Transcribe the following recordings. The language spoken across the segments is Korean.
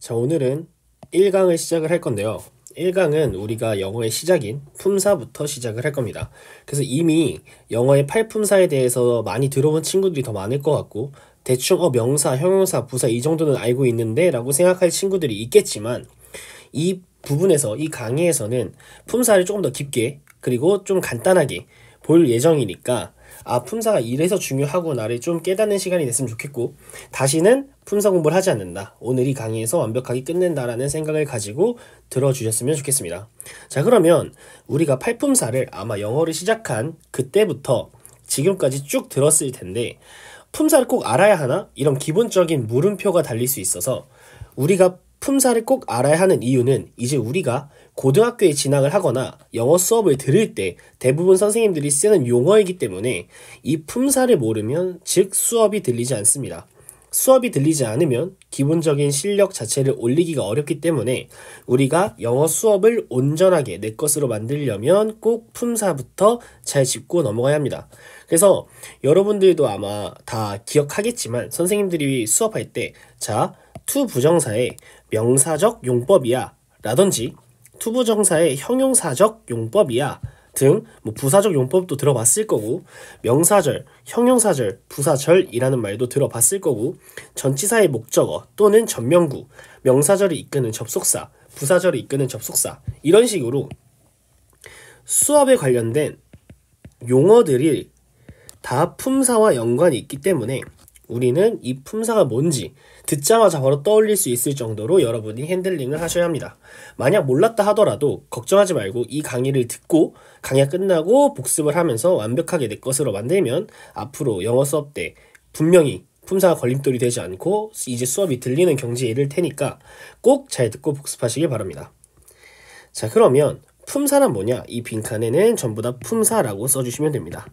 자, 오늘은 1강을 시작을 할 건데요. 1강은 우리가 영어의 시작인 품사부터 시작을 할 겁니다. 그래서 이미 영어의 팔품사에 대해서 많이 들어본 친구들이 더 많을 것 같고, 대충 명사, 형용사, 부사 이 정도는 알고 있는데 라고 생각할 친구들이 있겠지만, 이 부분에서, 이 강의에서는 품사를 조금 더 깊게 그리고 좀 간단하게 볼 예정이니까, 품사가 이래서 중요하구나를 좀 깨닫는 시간이 됐으면 좋겠고, 다시는 품사 공부를 하지 않는다, 오늘 이 강의에서 완벽하게 끝낸다라는 생각을 가지고 들어주셨으면 좋겠습니다. 자, 그러면 우리가 팔품사를 아마 영어를 시작한 그때부터 지금까지 쭉 들었을 텐데, 품사를 꼭 알아야 하나? 이런 기본적인 물음표가 달릴 수 있어서, 우리가 품사를 꼭 알아야 하는 이유는 이제 우리가 고등학교에 진학을 하거나 영어 수업을 들을 때 대부분 선생님들이 쓰는 용어이기 때문에 이 품사를 모르면 즉 수업이 들리지 않습니다. 수업이 들리지 않으면 기본적인 실력 자체를 올리기가 어렵기 때문에 우리가 영어 수업을 온전하게 내 것으로 만들려면 꼭 품사부터 잘 짚고 넘어가야 합니다. 그래서 여러분들도 아마 다 기억하겠지만, 선생님들이 수업할 때 to 부정사의 명사적 용법이야 라든지 to 부정사의 형용사적 용법이야 등 부사적 용법도 들어봤을 거고, 명사절, 형용사절, 부사절이라는 말도 들어봤을 거고, 전치사의 목적어 또는 전명구, 명사절을 이끄는 접속사, 부사절을 이끄는 접속사, 이런 식으로 수업에 관련된 용어들이 다 품사와 연관이 있기 때문에 우리는 이 품사가 뭔지 듣자마자 바로 떠올릴 수 있을 정도로 여러분이 핸들링을 하셔야 합니다. 만약 몰랐다 하더라도 걱정하지 말고 이 강의를 듣고 강의가 끝나고 복습을 하면서 완벽하게 내 것으로 만들면 앞으로 영어 수업 때 분명히 품사가 걸림돌이 되지 않고 이제 수업이 들리는 경지에 이를 테니까 꼭 잘 듣고 복습하시길 바랍니다. 자, 그러면 품사란 뭐냐? 이 빈칸에는 전부 다 품사라고 써주시면 됩니다.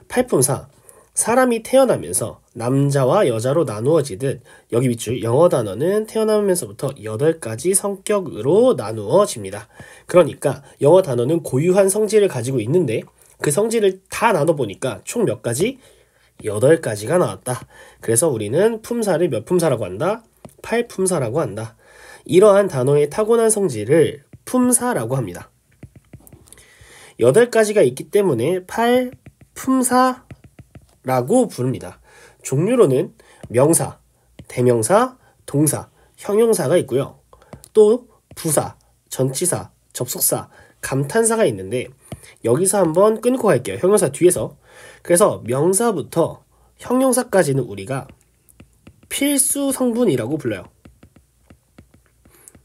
팔품사, 사람이 태어나면서 남자와 여자로 나누어지듯 여기 밑줄 영어 단어는 태어나면서부터 8가지 성격으로 나누어집니다. 그러니까 영어 단어는 고유한 성질을 가지고 있는데 그 성질을 다 나눠보니까 총 몇 가지? 8가지가 나왔다. 그래서 우리는 품사를 몇 품사라고 한다? 팔품사라고 한다. 이러한 단어의 타고난 성질을 품사라고 합니다. 8가지가 있기 때문에 팔품사 라고 부릅니다. 종류로는 명사, 대명사, 동사, 형용사가 있고요. 또 부사, 전치사, 접속사, 감탄사가 있는데 여기서 한번 끊고 갈게요. 형용사 뒤에서. 그래서 명사부터 형용사까지는 우리가 필수 성분이라고 불러요.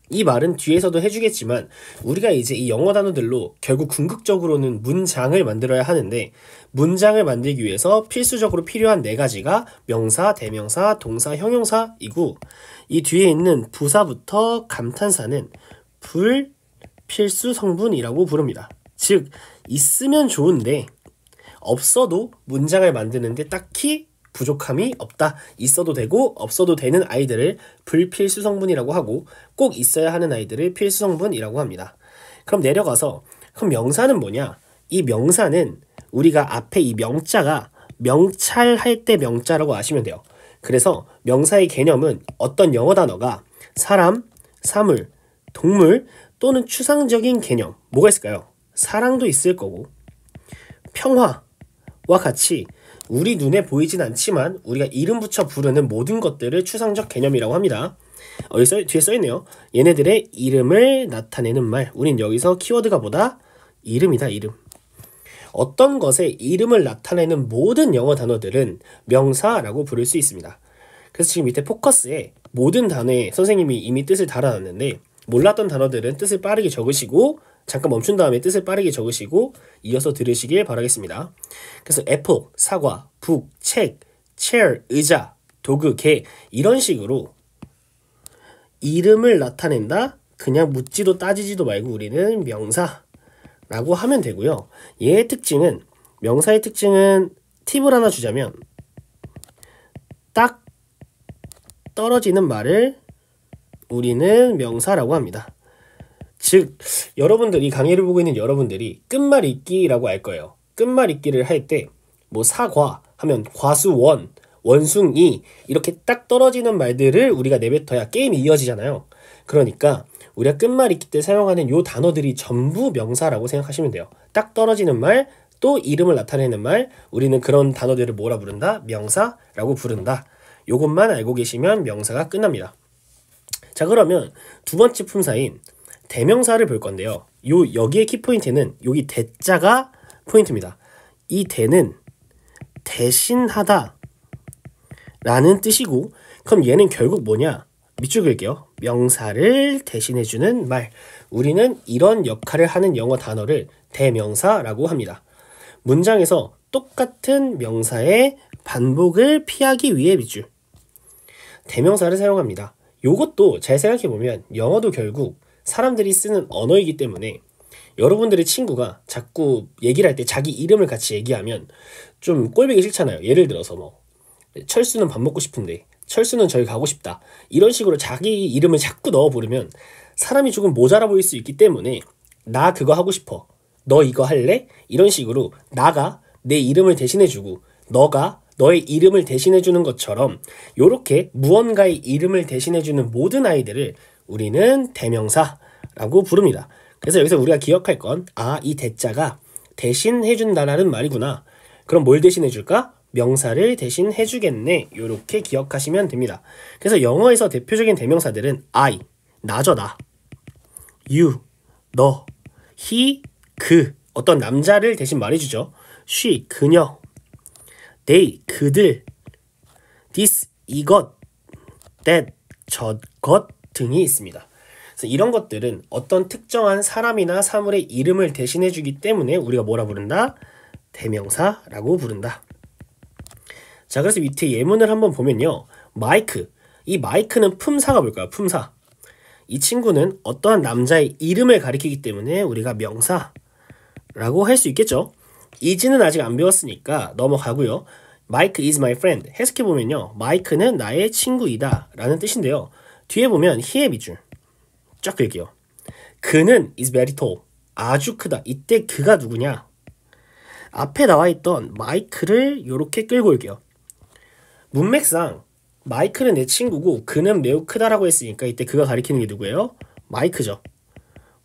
이 말은 뒤에서도 해주겠지만 우리가 이제 이 영어 단어들로 결국 궁극적으로는 문장을 만들어야 하는데, 문장을 만들기 위해서 필수적으로 필요한 4가지가 명사, 대명사, 동사, 형용사이고, 이 뒤에 있는 부사부터 감탄사는 불필수 성분이라고 부릅니다. 즉 있으면 좋은데 없어도 문장을 만드는데 딱히 부족함이 없다. 있어도 되고 없어도 되는 아이들을 불필수 성분이라고 하고, 꼭 있어야 하는 아이들을 필수 성분이라고 합니다. 그럼 내려가서 그럼 명사는 뭐냐? 이 명사는 우리가 앞에 이 명자가 명찰할 때 명자라고 아시면 돼요. 그래서 명사의 개념은 어떤 영어 단어가 사람, 사물, 동물 또는 추상적인 개념, 뭐가 있을까요? 사랑도 있을 거고, 평화와 같이 우리 눈에 보이진 않지만 우리가 이름 붙여 부르는 모든 것들을 추상적 개념이라고 합니다. 여기 뒤에 써있네요. 얘네들의 이름을 나타내는 말. 우린 여기서 키워드가 뭐다? 이름이다, 이름. 어떤 것의 이름을 나타내는 모든 영어 단어들은 명사라고 부를 수 있습니다. 그래서 지금 밑에 포커스에 모든 단어에 선생님이 이미 뜻을 달아놨는데, 몰랐던 단어들은 뜻을 빠르게 적으시고 잠깐 멈춘 다음에 뜻을 빠르게 적으시고 이어서 들으시길 바라겠습니다. 그래서 애플, 사과, 북, 책, chair, 의자, 도구, 개, 이런 식으로 이름을 나타낸다? 그냥 묻지도 따지지도 말고 우리는 명사라고 하면 되고요. 얘의 특징은, 명사의 특징은 팁을 하나 주자면 딱 떨어지는 말을 우리는 명사라고 합니다. 즉 여러분들이 강의를 보고 있는 여러분들이 끝말 잇기라고 알 거예요. 끝말 잇기를 할 때 사과 하면 과수원, 원숭이 이렇게 딱 떨어지는 말들을 우리가 내뱉어야 게임이 이어지잖아요. 그러니까 우리가 끝말 잇기 때 사용하는 요 단어들이 전부 명사라고 생각하시면 돼요. 딱 떨어지는 말, 또 이름을 나타내는 말, 우리는 그런 단어들을 뭐라 부른다? 명사라고 부른다. 요것만 알고 계시면 명사가 끝납니다. 자, 그러면 두 번째 품사인 대명사를 볼 건데요. 여기의 키포인트는 여기 대자가 포인트입니다. 이 대는 대신하다 라는 뜻이고, 그럼 얘는 결국 뭐냐? 밑줄 그을게요. 명사를 대신해주는 말. 우리는 이런 역할을 하는 영어 단어를 대명사라고 합니다. 문장에서 똑같은 명사의 반복을 피하기 위해 밑줄. 대명사를 사용합니다. 요것도 잘 생각해보면 영어도 결국 사람들이 쓰는 언어이기 때문에 여러분들의 친구가 자꾸 얘기를 할 때 자기 이름을 같이 얘기하면 좀 꼴보기 싫잖아요. 예를 들어서 뭐 철수는 밥 먹고 싶은데 철수는 저기 가고 싶다. 이런 식으로 자기 이름을 자꾸 넣어 부르면 사람이 조금 모자라 보일 수 있기 때문에 나 그거 하고 싶어. 너 이거 할래? 이런 식으로 나가 내 이름을 대신해주고 너가 너의 이름을 대신해주는 것처럼 요렇게 무언가의 이름을 대신해주는 모든 아이들을 우리는 대명사라고 부릅니다. 그래서 여기서 우리가 기억할 건 이 대자가 대신해준다라는 말이구나. 그럼 뭘 대신해줄까? 명사를 대신해주겠네. 요렇게 기억하시면 됩니다. 그래서 영어에서 대표적인 대명사들은 I, 나죠 나, you, 너, he, 그, 어떤 남자를 대신 말해주죠. she, 그녀, they, 그들, this, 이것, that, 저것 등이 있습니다. 그래서 이런 것들은 어떤 특정한 사람이나 사물의 이름을 대신해주기 때문에 우리가 뭐라 부른다? 대명사라고 부른다. 자, 그래서 밑에 예문을 한번 보면요. 마이크. 이 마이크는 품사가 뭘까요? 품사. 이 친구는 어떠한 남자의 이름을 가리키기 때문에 우리가 명사라고 할 수 있겠죠. is는 아직 안 배웠으니까 넘어가고요. Mike is my friend. 해석해보면요. 마이크는 나의 친구이다 라는 뜻인데요. 뒤에 보면 he의 밑줄 쫙 그릴게요. 그는 is very tall. 아주 크다. 이때 그가 누구냐? 앞에 나와있던 마이크를 이렇게 끌고 올게요. 문맥상 마이크는 내 친구고 그는 매우 크다라고 했으니까 이때 그가 가리키는 게 누구예요? 마이크죠.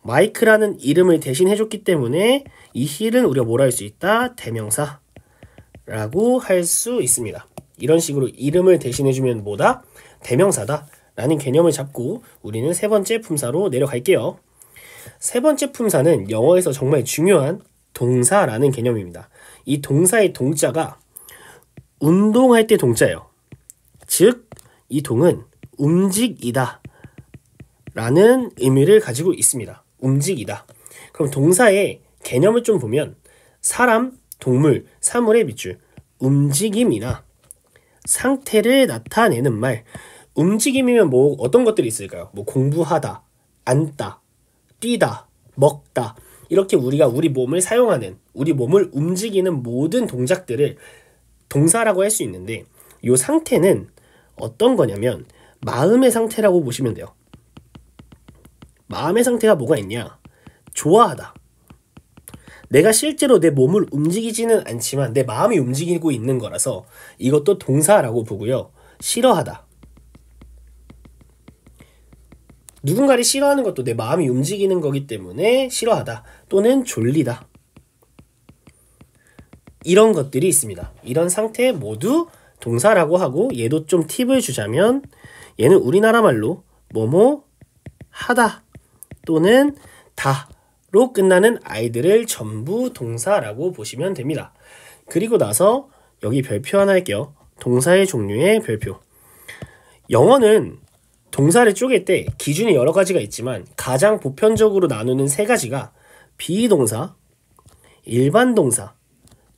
마이크라는 이름을 대신 해줬기 때문에 이 he는 우리가 뭐라 할 수 있다? 대명사라고 할 수 있습니다. 이런 식으로 이름을 대신해주면 뭐다? 대명사다 라는 개념을 잡고 우리는 세 번째 품사로 내려갈게요. 세 번째 품사는 영어에서 정말 중요한 동사라는 개념입니다. 이 동사의 동자가 운동할 때 동자예요. 즉, 이 동은 움직이다 라는 의미를 가지고 있습니다. 움직이다. 그럼 동사의 개념을 좀 보면 사람, 동물, 사물의 밑줄, 움직임이나 상태를 나타내는 말. 움직임이면 뭐 어떤 것들이 있을까요? 뭐 공부하다, 앉다, 뛰다, 먹다. 이렇게 우리가 우리 몸을 사용하는, 우리 몸을 움직이는 모든 동작들을 동사라고 할 수 있는데 이 상태는 어떤 거냐면 마음의 상태라고 보시면 돼요. 마음의 상태가 뭐가 있냐? 좋아하다. 내가 실제로 내 몸을 움직이지는 않지만 내 마음이 움직이고 있는 거라서 이것도 동사라고 보고요. 싫어하다. 누군가를 싫어하는 것도 내 마음이 움직이는 거기 때문에 싫어하다. 또는 졸리다. 이런 것들이 있습니다. 이런 상태 모두 동사라고 하고 얘도 좀 팁을 주자면 얘는 우리나라 말로 뭐뭐 하다 또는 다로 끝나는 아이들을 전부 동사라고 보시면 됩니다. 그리고 나서 여기 별표 하나 할게요. 동사의 종류의 별표. 영어는 동사를 쪼갤 때 기준이 여러 가지가 있지만 가장 보편적으로 나누는 세 가지가 비동사, 일반 동사,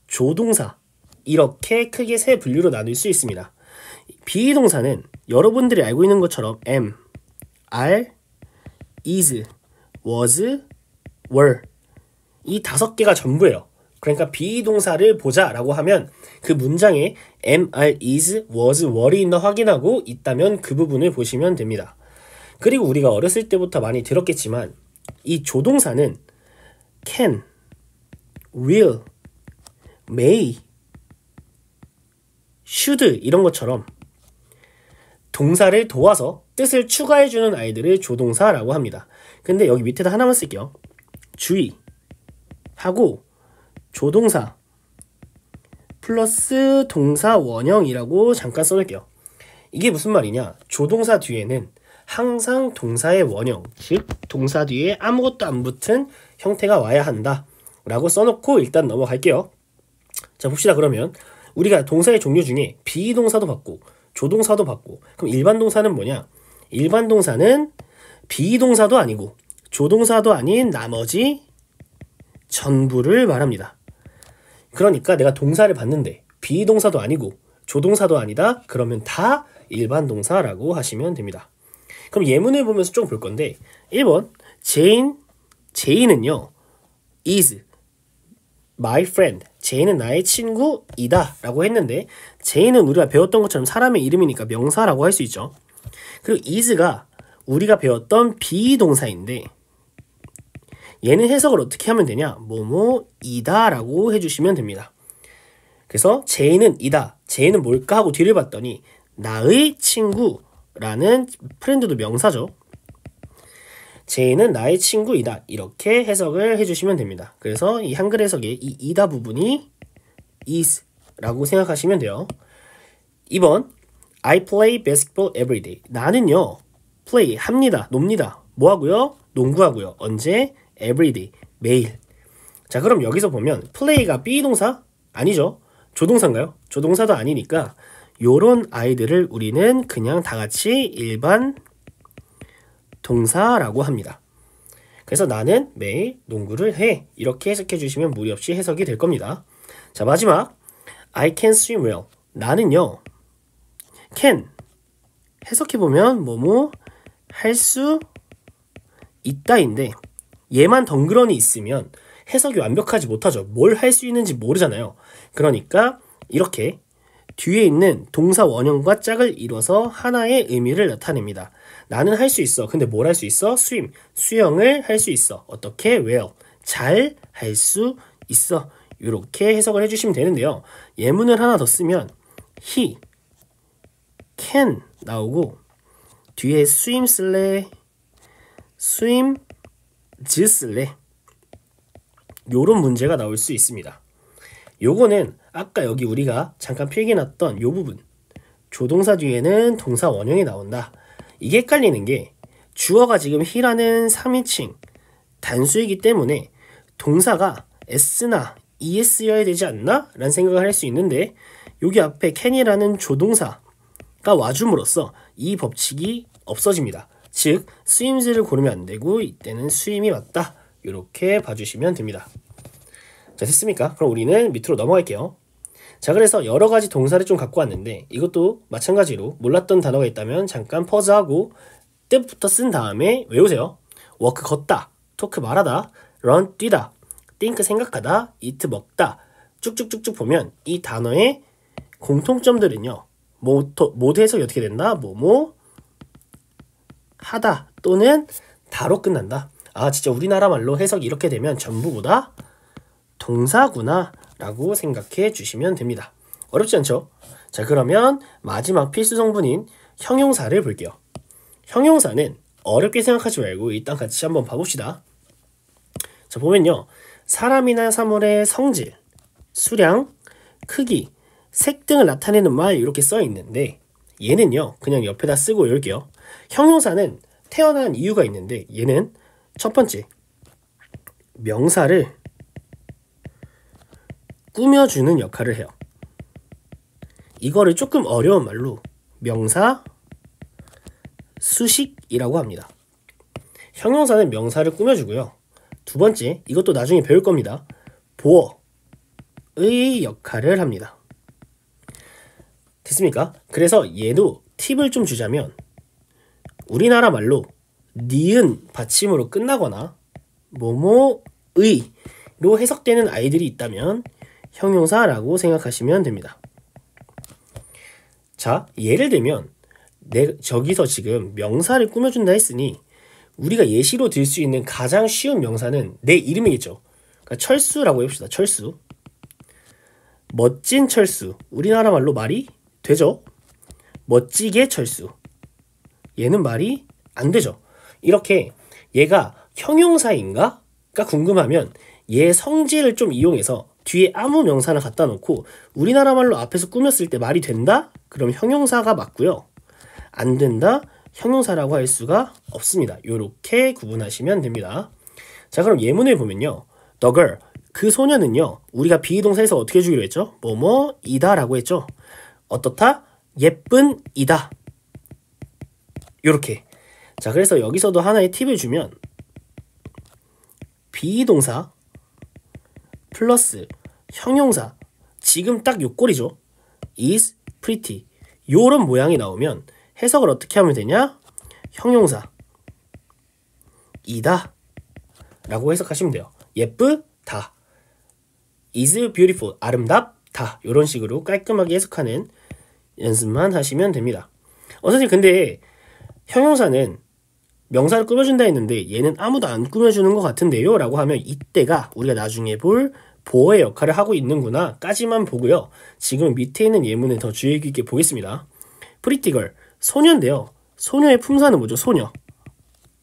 조동사 이렇게 크게 세 분류로 나눌 수 있습니다. 비동사는 여러분들이 알고 있는 것처럼 am, are, is, was, were 이 5개가 전부예요. 그러니까 비동사를 보자 라고 하면 그 문장에 am, are, is, was, were이 있나 확인하고 있다면 그 부분을 보시면 됩니다. 그리고 우리가 어렸을 때부터 많이 들었겠지만 이 조동사는 can, will, may, should 이런 것처럼 동사를 도와서 뜻을 추가해주는 아이들을 조동사라고 합니다. 근데 여기 밑에다 하나만 쓸게요. 주의 하고 조동사 플러스 동사 원형이라고 잠깐 써놓을게요. 이게 무슨 말이냐? 조동사 뒤에는 항상 동사의 원형, 즉 동사 뒤에 아무것도 안 붙은 형태가 와야 한다 라고 써놓고 일단 넘어갈게요. 자, 봅시다. 그러면 우리가 동사의 종류 중에 비동사도 받고 조동사도 받고, 그럼 일반 동사는 뭐냐? 일반 동사는 비동사도 아니고 조동사도 아닌 나머지 전부를 말합니다. 그러니까 내가 동사를 봤는데 비동사도 아니고 조동사도 아니다? 그러면 다 일반 동사라고 하시면 됩니다. 그럼 예문을 보면서 좀 볼 건데, 1번 제인은요 is my friend, 제인은 나의 친구이다 라고 했는데, 제인은 우리가 배웠던 것처럼 사람의 이름이니까 명사라고 할 수 있죠. 그리고 is가 우리가 배웠던 비동사인데, 얘는 해석을 어떻게 하면 되냐? 뭐뭐이다 라고 해주시면 됩니다. 그래서 제인은 이다, 제인은 뭘까 하고 뒤를 봤더니 나의 친구라는 프렌드도 명사죠. 제인은 나의 친구이다, 이렇게 해석을 해주시면 됩니다. 그래서 이 한글 해석의 이 이다 부분이 is 라고 생각하시면 돼요. 2번 I play basketball every day. 나는요 play 합니다, 놉니다. 뭐 하고요? 농구하고요. 언제? every day, 매일. 자, 그럼 여기서 보면 play가 비동사? 아니죠. 조동사인가요? 조동사도 아니니까 요런 아이들을 우리는 그냥 다 같이 일반 동사라고 합니다. 그래서 나는 매일 농구를 해, 이렇게 해석해 주시면 무리 없이 해석이 될 겁니다. 자, 마지막 I can swim well. 나는요 can 해석해보면 뭐뭐 할 수 있다인데, 얘만 덩그러니 있으면 해석이 완벽하지 못하죠. 뭘 할 수 있는지 모르잖아요. 그러니까 이렇게 뒤에 있는 동사 원형과 짝을 이뤄서 하나의 의미를 나타냅니다. 나는 할 수 있어. 근데 뭘 할 수 있어? swim, 수영을 할 수 있어. 어떻게? well, 잘 할 수 있어. 이렇게 해석을 해주시면 되는데요. 예문을 하나 더 쓰면 he can 나오고 뒤에 swim 쓸래? swim 쓸래? 요런 문제가 나올 수 있습니다. 요거는 아까 여기 우리가 잠깐 필기해놨던 요 부분, 조동사 뒤에는 동사 원형이 나온다. 이게 헷갈리는 게 주어가 지금 he라는 3인칭 단수이기 때문에 동사가 s나 es여야 되지 않나? 라는 생각을 할 수 있는데, 여기 앞에 can이라는 조동사가 와줌으로써 이 법칙이 없어집니다. 즉 swims를 고르면 안 되고 이때는 swim이 맞다, 이렇게 봐주시면 됩니다. 자, 됐습니까? 그럼 우리는 밑으로 넘어갈게요. 자, 그래서 여러 가지 동사를 좀 갖고 왔는데, 이것도 마찬가지로 몰랐던 단어가 있다면 잠깐 퍼즈하고 뜻부터 쓴 다음에 외우세요. 워크 걷다, 토크 말하다, 런 뛰다, think 생각하다, eat 먹다, 쭉쭉쭉쭉 보면 이 단어의 공통점들은요, 모두 해석이 어떻게 된다? 뭐뭐 하다 또는 다로 끝난다. 아, 진짜 우리나라 말로 해석이 이렇게 되면 전부보다 동사구나 라고 생각해 주시면 됩니다. 어렵지 않죠? 자, 그러면 마지막 필수 성분인 형용사를 볼게요. 형용사는 어렵게 생각하지 말고 일단 같이 한번 봐봅시다. 자, 보면요, 사람이나 사물의 성질, 수량, 크기, 색 등을 나타내는 말 이렇게 써 있는데, 얘는요 그냥 옆에다 쓰고 외울게요. 형용사는 태어난 이유가 있는데, 얘는 첫 번째 명사를 꾸며주는 역할을 해요. 이거를 조금 어려운 말로 명사 수식이라고 합니다. 형용사는 명사를 꾸며주고요. 두 번째, 이것도 나중에 배울 겁니다. 보어의 역할을 합니다. 됐습니까? 그래서 얘도 팁을 좀 주자면, 우리나라 말로 니은 받침으로 끝나거나 뭐뭐의로 해석되는 아이들이 있다면 형용사라고 생각하시면 됩니다. 자, 예를 들면 저기서 지금 명사를 꾸며준다 했으니 우리가 예시로 들 수 있는 가장 쉬운 명사는 내 이름이겠죠. 그러니까 철수라고 해봅시다. 철수. 멋진 철수. 우리나라 말로 말이 되죠? 멋지게 철수. 얘는 말이 안 되죠. 이렇게 얘가 형용사인가? 가 궁금하면 얘 성질을 좀 이용해서 뒤에 아무 명사나 갖다 놓고 우리나라 말로 앞에서 꾸몄을 때 말이 된다? 그럼 형용사가 맞고요. 안 된다? 형용사라고 할 수가 없습니다. 요렇게 구분하시면 됩니다. 자, 그럼 예문을 보면요. The girl, 그 소녀는요. 우리가 비동사에서 어떻게 해주기로 했죠? 뭐뭐이다 라고 했죠. 어떻다? 예쁜 이다. 요렇게. 자, 그래서 여기서도 하나의 팁을 주면 비동사 플러스 형용사, 지금 딱 요 꼴이죠. is pretty. 요런 모양이 나오면 해석을 어떻게 하면 되냐? 형용사 이다 라고 해석하시면 돼요. 예쁘다. is beautiful. 아름답다. 요런 식으로 깔끔하게 해석하는 연습만 하시면 됩니다. 선생님, 근데 형용사는 명사를 꾸며준다 했는데 얘는 아무도 안 꾸며주는 것 같은데요? 라고 하면 이때가 우리가 나중에 볼 보어의 역할을 하고 있는구나 까지만 보고요. 지금 밑에 있는 예문을 더 주의 깊게 보겠습니다. pretty girl, 소녀인데요. 소녀의 품사는 뭐죠? 소녀.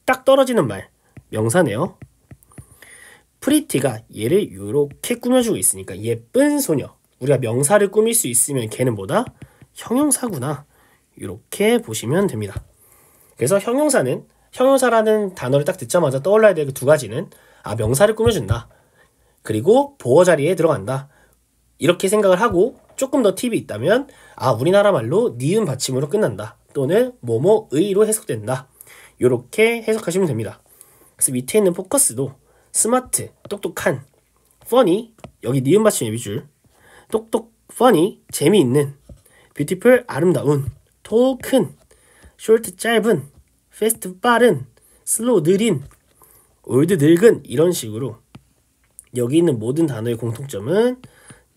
딱 떨어지는 말, 명사네요. pretty가 얘를 이렇게 꾸며주고 있으니까 예쁜 소녀. 우리가 명사를 꾸밀 수 있으면 걔는 뭐다? 형용사구나. 이렇게 보시면 됩니다. 그래서 형용사라는 단어를 딱 듣자마자 떠올라야 될 그 두 가지는 명사를 꾸며준다. 그리고 보어 자리에 들어간다. 이렇게 생각을 하고 조금 더 팁이 있다면 우리나라 말로 니은 받침으로 끝난다. 또는 뭐뭐의로 해석된다. 이렇게 해석하시면 됩니다. 그래서 밑에 있는 포커스도 스마트, 똑똑한, funny, 여기 니은 받침 예비줄, 똑똑, funny, 재미있는, beautiful, 아름다운, tall, 큰, short, 짧은, fast, 빠른, slow, 느린, old, 늙은 이런 식으로 여기 있는 모든 단어의 공통점은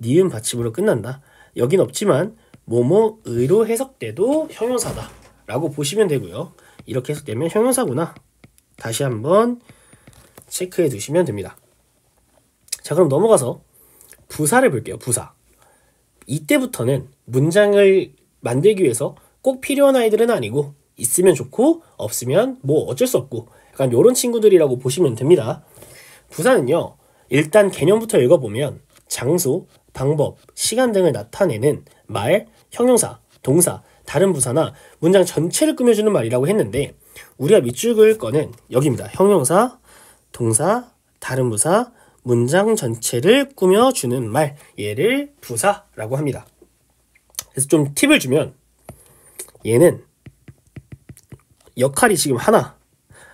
니은 받침으로 끝난다. 여긴 없지만 뭐뭐의로 해석돼도 형용사다 라고 보시면 되고요. 이렇게 해석되면 형용사구나. 다시 한번 체크해 두시면 됩니다. 자, 그럼 넘어가서 부사를 볼게요. 부사. 이때부터는 문장을 만들기 위해서 꼭 필요한 아이들은 아니고 있으면 좋고 없으면 뭐 어쩔 수 없고 약간 요런 친구들이라고 보시면 됩니다. 부사는요. 일단 개념부터 읽어보면 장소, 방법, 시간 등을 나타내는 말, 형용사, 동사, 다른 부사나 문장 전체를 꾸며주는 말이라고 했는데 우리가 밑줄 그을 거는 여기입니다. 형용사, 동사, 다른 부사, 문장 전체를 꾸며주는 말, 얘를 부사라고 합니다. 그래서 좀 팁을 주면 얘는 역할이 지금 하나,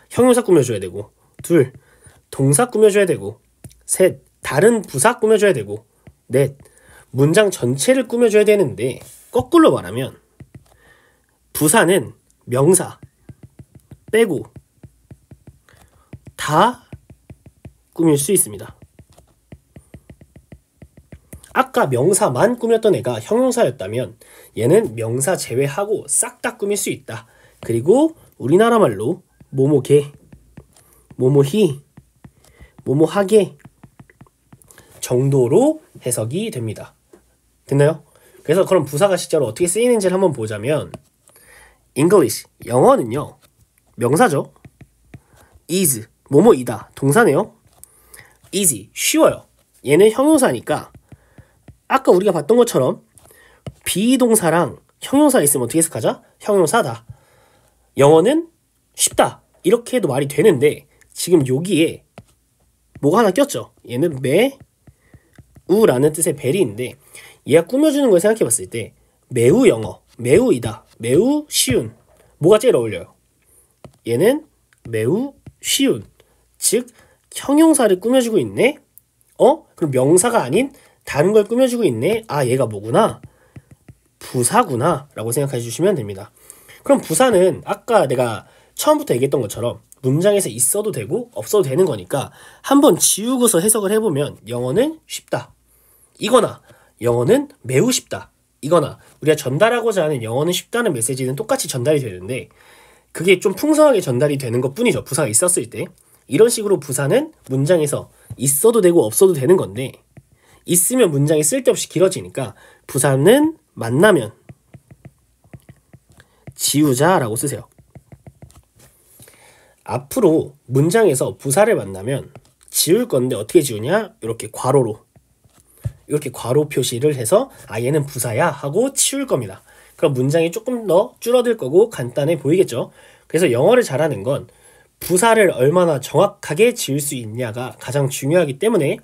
형용사 꾸며줘야 되고, 둘, 동사 꾸며줘야 되고, 셋, 다른 부사 꾸며줘야 되고, 넷, 문장 전체를 꾸며줘야 되는데 거꾸로 말하면 부사는 명사 빼고 다 꾸밀 수 있습니다. 아까 명사만 꾸몄던 애가 형용사였다면 얘는 명사 제외하고 싹 다 꾸밀 수 있다. 그리고 우리나라 말로 뭐뭐개, 뭐뭐히, 뭐뭐하게 정도로 해석이 됩니다. 됐나요? 그래서 그럼 부사가 실제로 어떻게 쓰이는지를 한번 보자면 English, 영어는요. 명사죠. is, 뭐뭐이다. 동사네요. easy, 쉬워요. 얘는 형용사니까 아까 우리가 봤던 것처럼 비동사랑 형용사 있으면 어떻게 해석하자? 형용사다. 영어는 쉽다. 이렇게 해도 말이 되는데 지금 여기에 뭐가 하나 꼈죠. 얘는 매우라는 뜻의 베리인데 얘가 꾸며주는 걸 생각해 봤을 때 매우 영어, 매우이다, 매우 쉬운 뭐가 제일 어울려요? 얘는 매우 쉬운 즉 형용사를 꾸며주고 있네? 그럼 명사가 아닌 다른 걸 꾸며주고 있네? 얘가 뭐구나? 부사구나 라고 생각해 주시면 됩니다. 그럼 부사는 아까 내가 처음부터 얘기했던 것처럼 문장에서 있어도 되고 없어도 되는 거니까 한번 지우고서 해석을 해보면 영어는 쉽다. 이거나 영어는 매우 쉽다. 이거나 우리가 전달하고자 하는 영어는 쉽다는 메시지는 똑같이 전달이 되는데 그게 좀 풍성하게 전달이 되는 것 뿐이죠. 부사가 있었을 때. 이런 식으로 부사는 문장에서 있어도 되고 없어도 되는 건데 있으면 문장이 쓸데없이 길어지니까 부사는 만나면 지우자라고 쓰세요. 앞으로 문장에서 부사를 만나면 지울 건데 어떻게 지우냐? 이렇게 괄호로. 이렇게 괄호 표시를 해서 얘는 부사야 하고 치울 겁니다. 그럼 문장이 조금 더 줄어들 거고 간단해 보이겠죠? 그래서 영어를 잘하는 건 부사를 얼마나 정확하게 지을 수 있냐가 가장 중요하기 때문에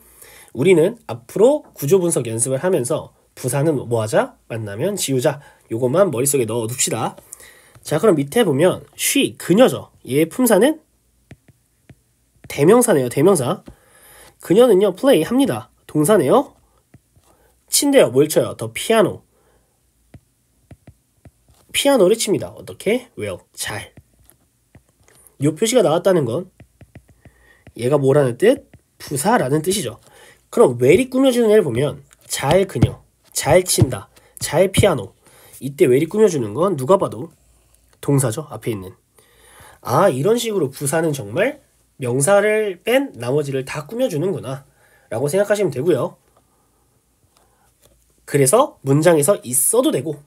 우리는 앞으로 구조 분석 연습을 하면서 부사는 뭐 하자? 만나면 지우자. 요것만 머릿속에 넣어 둡시다. 자, 그럼 밑에 보면 she, 그녀죠. 얘의 품사는 대명사네요. 대명사. 그녀는요 play 합니다. 동사네요. 친대요. 뭘 쳐요? 더 피아노. 피아노를 칩니다. 어떻게? well. 잘. 요 표시가 나왔다는 건 얘가 뭐라는 뜻? 부사라는 뜻이죠. 그럼 well이 꾸며주는 애를 보면 잘 그녀, 잘 친다, 잘 피아노. 이때 well이 꾸며주는 건 누가 봐도 동사죠. 앞에 있는. 이런 식으로 부사는 정말 명사를 뺀 나머지를 다 꾸며주는구나 라고 생각하시면 되고요. 그래서 문장에서 있어도 되고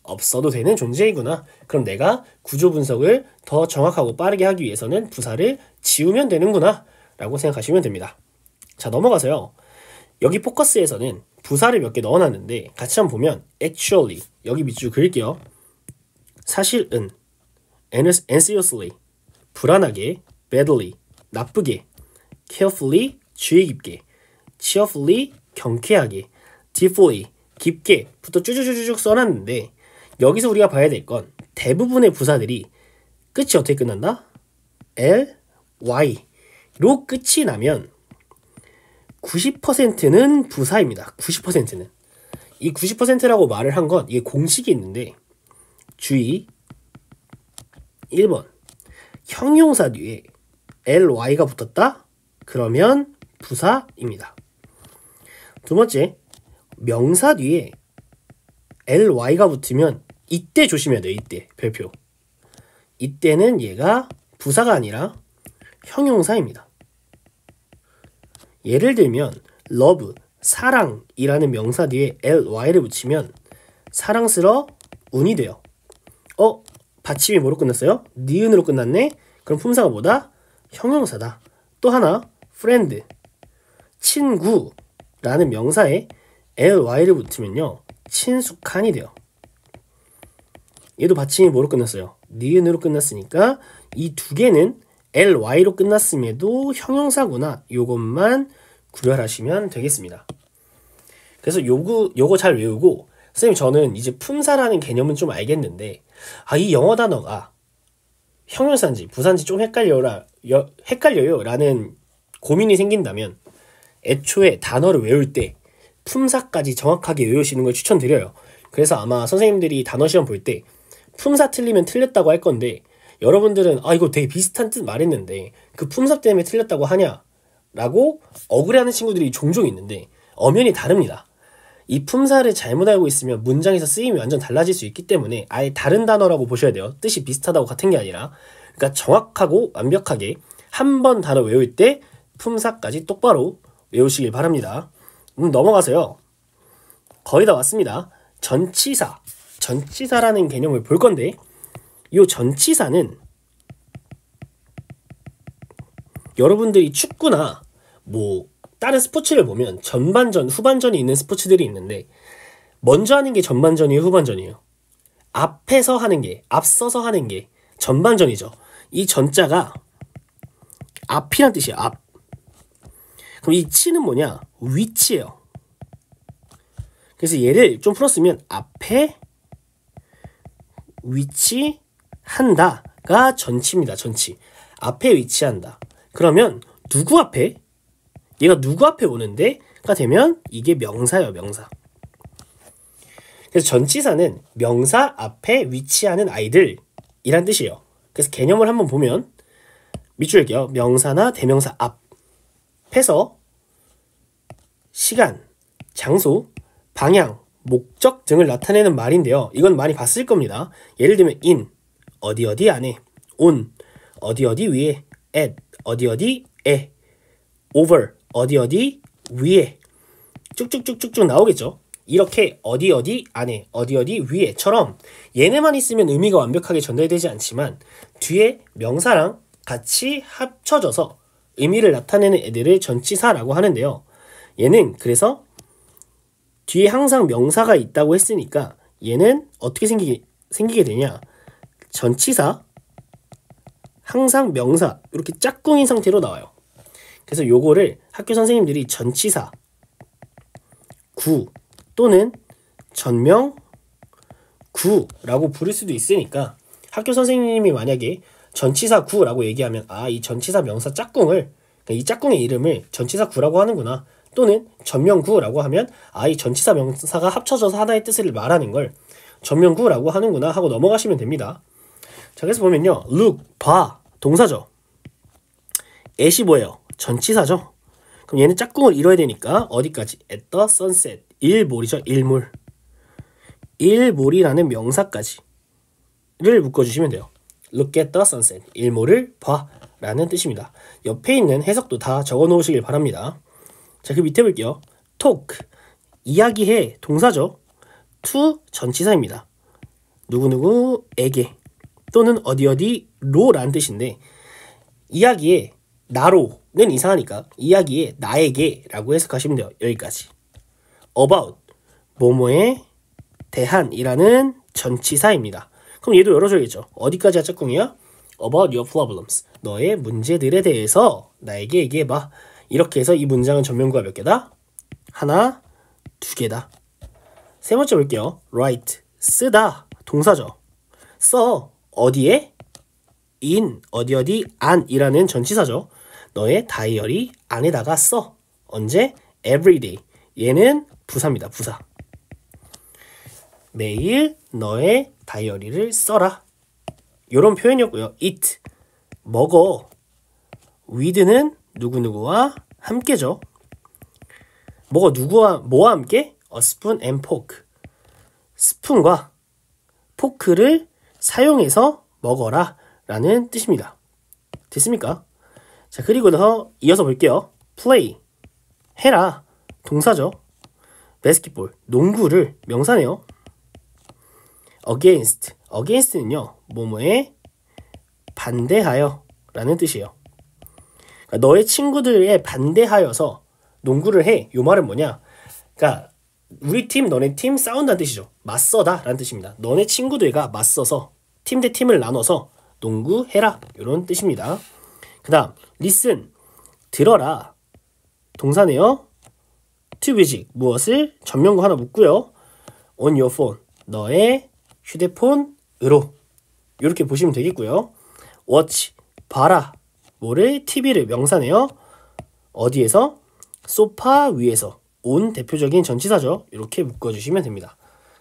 없어도 되는 존재이구나. 그럼 내가 구조 분석을 더 정확하고 빠르게 하기 위해서는 부사를 지우면 되는구나 라고 생각하시면 됩니다. 자, 넘어가서요. 여기 포커스에서는 부사를 몇 개 넣어놨는데 같이 한번 보면 actually, 여기 밑줄 그릴게요. 사실은, anxiously, 불안하게, badly, 나쁘게, carefully, 주의 깊게, cheerfully, 경쾌하게, deeply, 깊게부터 쭈쭈쭈쭈 써놨는데 여기서 우리가 봐야 될 건 대부분의 부사들이 끝이 어떻게 끝난다? L, Y로 끝이 나면 90%는 부사입니다. 90%는. 이 90%라고 말을 한 건 이게 공식이 있는데 주의 1번 형용사 뒤에 LY가 붙었다? 그러면 부사입니다. 두 번째 명사 뒤에 LY가 붙으면 이때 조심해야 돼요. 이때 별표. 이때는 얘가 부사가 아니라 형용사입니다. 예를 들면 love, 사랑이라는 명사 뒤에 ly를 붙이면 사랑스러운이 돼요. 받침이 뭐로 끝났어요? 니은으로 끝났네? 그럼 품사가 뭐다? 형용사다. 또 하나 friend, 친구라는 명사에 ly를 붙으면요 친숙한이 돼요. 얘도 받침이 뭐로 끝났어요? 니은으로 끝났으니까 이 두 개는 ly로 끝났음에도 형용사구나. 요것만 구별하시면 되겠습니다. 그래서 요거 잘 외우고 선생님 저는 이제 품사라는 개념은 좀 알겠는데 이 영어 단어가 형용사인지 부사인지 좀 헷갈려요 라는 고민이 생긴다면 애초에 단어를 외울 때 품사까지 정확하게 외우시는 걸 추천드려요. 그래서 아마 선생님들이 단어 시험 볼 때 품사 틀리면 틀렸다고 할 건데 여러분들은 이거 되게 비슷한 뜻 말했는데 그 품사 때문에 틀렸다고 하냐 라고 억울해하는 친구들이 종종 있는데 엄연히 다릅니다. 이 품사를 잘못 알고 있으면 문장에서 쓰임이 완전 달라질 수 있기 때문에 아예 다른 단어라고 보셔야 돼요. 뜻이 비슷하다고 같은 게 아니라. 그러니까 정확하고 완벽하게 한 번 단어 외울 때 품사까지 똑바로 외우시길 바랍니다. 넘어가서요. 거의 다 왔습니다. 전치사. 전치사라는 개념을 볼 건데 이 전치사는 여러분들이 축구나 다른 스포츠를 보면 전반전, 후반전이 있는 스포츠들이 있는데 먼저 하는 게 전반전이에요, 후반전이에요? 앞에서 하는 게, 앞서서 하는 게 전반전이죠. 이 전자가 앞이란 뜻이에요, 앞. 그럼 이 치는 뭐냐? 위치예요. 그래서 얘를 좀 풀었으면 앞에 위치한다가 전치입니다. 전치. 앞에 위치한다. 그러면 누구 앞에? 얘가 누구 앞에 오는데가 되면 이게 명사예요. 명사. 그래서 전치사는 명사 앞에 위치하는 아이들이란 뜻이에요. 그래서 개념을 한번 보면 밑줄 할게요. 명사나 대명사 앞에서 시간, 장소, 방향, 목적 등을 나타내는 말인데요. 이건 많이 봤을 겁니다. 예를 들면 in, 어디 어디 안에, on, 어디 어디 위에, at, 어디 어디에, over, 어디 어디 위에 쭉쭉쭉쭉쭉 나오겠죠. 이렇게 어디 어디 안에, 어디 어디 위에처럼 얘네만 있으면 의미가 완벽하게 전달되지 않지만 뒤에 명사랑 같이 합쳐져서 의미를 나타내는 애들을 전치사라고 하는데요. 얘는 그래서 뒤에 항상 명사가 있다고 했으니까 얘는 어떻게 생기게 되냐? 전치사, 항상 명사 이렇게 짝꿍인 상태로 나와요. 그래서 요거를 학교 선생님들이 전치사 구 또는 전명 구라고 부를 수도 있으니까 학교 선생님이 만약에 전치사 구라고 얘기하면 이 전치사 명사 짝꿍을, 그러니까 이 짝꿍의 이름을 전치사 구라고 하는구나, 또는 전명 구라고 하면 이 전치사 명사가 합쳐져서 하나의 뜻을 말하는 걸 전명 구라고 하는구나 하고 넘어가시면 됩니다. 자, 그래서 보면요, look, 봐, 동사죠. at이 뭐예요? 전치사죠. 그럼 얘는 짝꿍을 이뤄야 되니까 어디까지? at the sunset, 일몰이죠. 일몰. 일몰이라는 명사까지를 묶어주시면 돼요. look at the sunset, 일몰을 봐 라는 뜻입니다. 옆에 있는 해석도 다 적어 놓으시길 바랍니다. 자, 그 밑에 볼게요. talk, 이야기해, 동사죠. to, 전치사입니다. 누구누구에게 또는 어디어디로 라는 뜻인데, 이야기에 나로는 이상하니까 이야기에 나에게 라고 해석하시면 돼요. 여기까지. about, 뭐뭐에 대한 이라는 전치사입니다. 그럼 얘도 열어줘야겠죠. 어디까지가 짝꿍이야? about your problems, 너의 문제들에 대해서 나에게 얘기해봐. 이렇게 해서 이 문장은 전면구가 몇 개다? 하나, 두 개다. 세 번째 볼게요. write, 쓰다, 동사죠. 써, 어디에? in, 어디어디, 안이라는 전치사죠. 너의 다이어리 안에다가 써. 언제? everyday, 얘는 부사입니다. 부사. 매일 너의 다이어리를 써라. 요런 표현이었고요. eat, 먹어. with는 누구누구와 함께죠. 뭐와 함께? A spoon and fork, 스푼과 포크를 사용해서 먹어라 라는 뜻입니다. 됐습니까? 자, 그리고 더 이어서 볼게요. play, 해라, 동사죠. basketball, 농구를, 명사네요. against는요, 뭐뭐에 반대하여 라는 뜻이에요. 그러니까 너의 친구들에 반대하여서 농구를 해. 요 말은 뭐냐? 그러니까 우리 팀, 너네 팀 싸운다는 뜻이죠. 맞서다 라는 뜻입니다. 너네 친구들과 맞서서 팀 대 팀을 나눠서 농구해라, 이런 뜻입니다. 그 다음 listen, 들어라, 동사네요. to visit, 무엇을, 전면구 하나 묻고요. on your phone, 너의 휴대폰으로, 이렇게 보시면 되겠고요. watch, 봐라, 뭐를, TV를, 명사네요. 어디에서? 소파 위에서. on, 대표적인 전치사죠. 이렇게 묶어주시면 됩니다.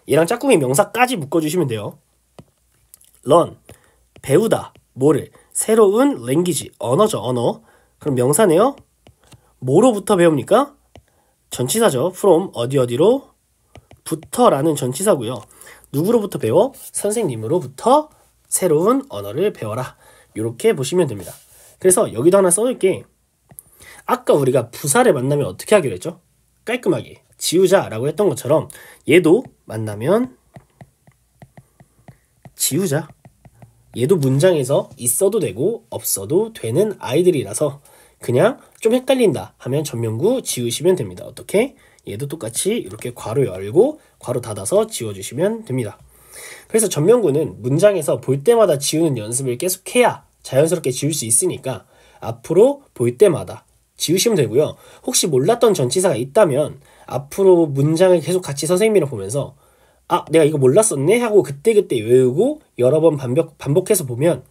얘랑 짝꿍이 명사까지 묶어주시면 돼요. learn, 배우다, 뭐를, 새로운 language, 언어죠. 언어. 그럼 명사네요. 뭐로부터 배웁니까? 전치사죠. from, 어디로 부터라는 전치사고요. 누구로부터 배워? 선생님으로부터 새로운 언어를 배워라. 이렇게 보시면 됩니다. 그래서 여기도 하나 써놓을게. 아까 우리가 부사를 만나면 어떻게 하기로 했죠? 깔끔하게 지우자라고 했던 것처럼 얘도 만나면 지우자. 얘도 문장에서 있어도 되고 없어도 되는 아이들이라서 그냥 좀 헷갈린다 하면 전면구 지우시면 됩니다. 어떻게? 얘도 똑같이 이렇게 괄호 열고 괄호 닫아서 지워주시면 됩니다. 그래서 전면구는 문장에서 볼 때마다 지우는 연습을 계속해야 자연스럽게 지울 수 있으니까 앞으로 볼 때마다 지우시면 되고요. 혹시 몰랐던 전치사가 있다면 앞으로 문장을 계속 같이 선생님이랑 보면서 내가 이거 몰랐었네 하고 그때그때 외우고 여러 번 반복해서 보면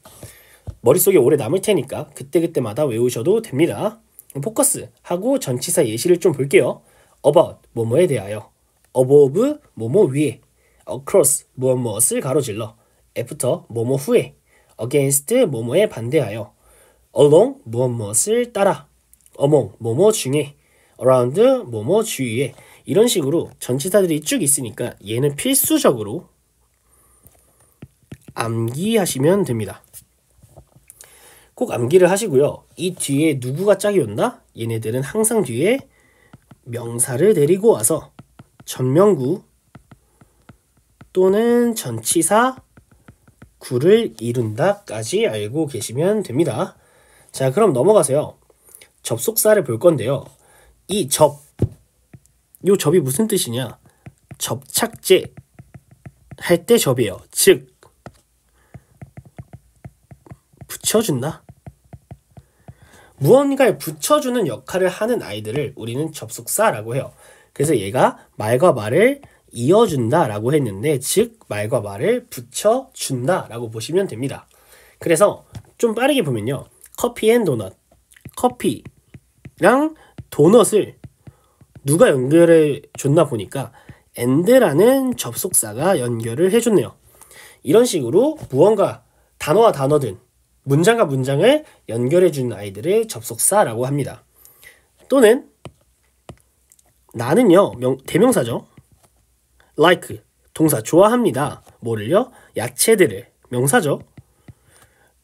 머릿속에 오래 남을 테니까 그때그때마다 외우셔도 됩니다. 포커스 하고 전치사 예시를 좀 볼게요. about, 뭐뭐에 대하여. above, 뭐뭐 위에. across, 무엇을 가로질러. after, 뭐뭐 후에. against, 뭐뭐에 반대하여. along, 무엇을 따라. among, 뭐뭐 중에. around, 뭐뭐 주위에. 이런 식으로 전치사들이 쭉 있으니까 얘는 필수적으로 암기하시면 됩니다. 꼭 암기를 하시고요. 이 뒤에 누구가 짝이 온다? 얘네들은 항상 뒤에 명사를 데리고 와서 전명구 또는 전치사 구를 이룬다까지 알고 계시면 됩니다. 자, 그럼 넘어가서요. 접속사를 볼 건데요. 요 접이 무슨 뜻이냐? 접착제 할 때 접이에요. 즉 붙여준다. 무언가에 붙여주는 역할을 하는 아이들을 우리는 접속사라고 해요. 그래서 얘가 말과 말을 이어준다라고 했는데, 즉 말과 말을 붙여준다라고 보시면 됩니다. 그래서 좀 빠르게 보면요. 커피 앤 도넛. 커피랑 도넛을 누가 연결해 줬나 보니까 and라는 접속사가 연결을 해줬네요. 이런 식으로 무언가 단어와 단어든 문장과 문장을 연결해주는 아이들을 접속사라고 합니다. 또는 나는요, 대명사죠. like, 동사 좋아합니다. 뭐를요? 야채들을. 명사죠.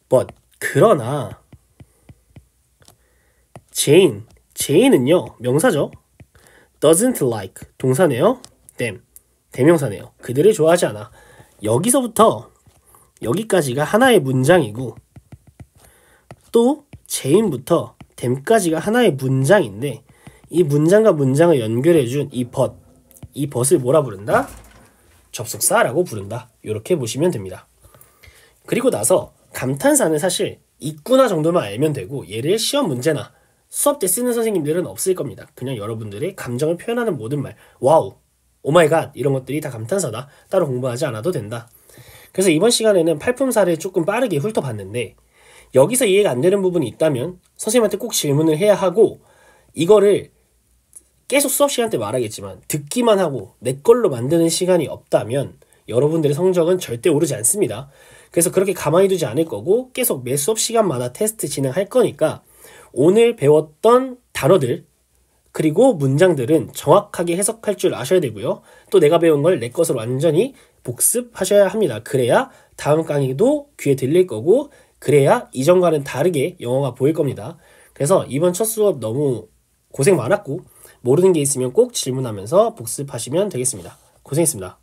but, 그러나 Jane은요, 명사죠. doesn't like, 동사네요. them, 대명사네요. 그들을 좋아하지 않아. 여기서부터 여기까지가 하나의 문장이고, 또 Jane부터 them까지가 하나의 문장인데, 이 문장과 문장을 연결해준 이 but을 뭐라 부른다? 접속사라고 부른다. 이렇게 보시면 됩니다. 그리고 나서 감탄사는 사실 있구나 정도만 알면 되고, 얘를 시험 문제나 수업 때 쓰는 선생님들은 없을 겁니다. 그냥 여러분들의 감정을 표현하는 모든 말, 와우, 오마이갓, 이런 것들이 다 감탄사다. 따로 공부하지 않아도 된다. 그래서 이번 시간에는 팔품사를 조금 빠르게 훑어봤는데, 여기서 이해가 안 되는 부분이 있다면 선생님한테 꼭 질문을 해야 하고, 이거를 계속 수업 시간 때 말하겠지만 듣기만 하고 내 걸로 만드는 시간이 없다면 여러분들의 성적은 절대 오르지 않습니다. 그래서 그렇게 가만히 두지 않을 거고, 계속 매 수업 시간마다 테스트 진행할 거니까 오늘 배웠던 단어들 그리고 문장들은 정확하게 해석할 줄 아셔야 되고요. 또 내가 배운 걸 내 것으로 완전히 복습하셔야 합니다. 그래야 다음 강의도 귀에 들릴 거고, 그래야 이전과는 다르게 영어가 보일 겁니다. 그래서 이번 첫 수업 너무 고생 많았고, 모르는 게 있으면 꼭 질문하면서 복습하시면 되겠습니다. 고생했습니다.